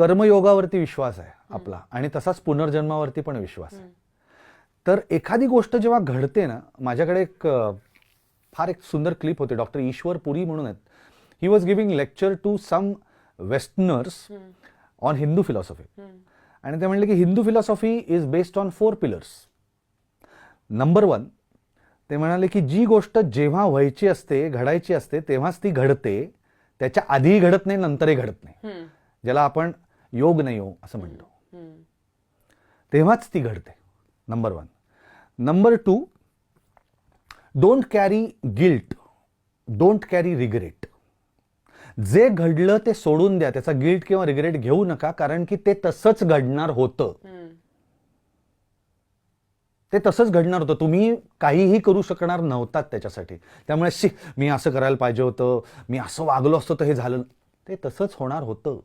कर्मयोगावरती विश्वास आहे आपला आणि तसाच पुनर्जन्मावरती पण विश्वास आहे. तर एखादी गोष्ट जेव्हा घडते ना, माझ्याकडे फार एक सुंदर क्लिप होते. डॉक्टर ईश्वर पुरी म्हणून आहेत. He was giving lecture to some westerners on Hindu philosophy. आणि ते म्हणले की Hindu philosophy is based on 4 pillars. Number 1, ते म्हणाले की जी गोष्ट जेव्हा व्हायची असते, घडायची असते, तेव्हाच ती घडते. त्याच्या आधीही घडत नाही, नंतरही घडत नाही, ज्याला आपण योग नाही योग असं म्हणतो. तेव्हाच ती घडते. Number 1. Number 2, don't carry guilt, don't carry regret. जे घडलं ते सोडून द्या, त्याचा गिल्ट किंवा रिग्रेट घेऊ नका, कारण की ते तसंच घडणार होतं. ते तसंच घडणार होतं. तुम्ही काहीही करू शकणार नव्हतात त्याच्यासाठी. त्यामुळे मी असं करायला पाहिजे होतं, मी असं वागलो असतो तर हे झालं, ते तसंच होणार होतं.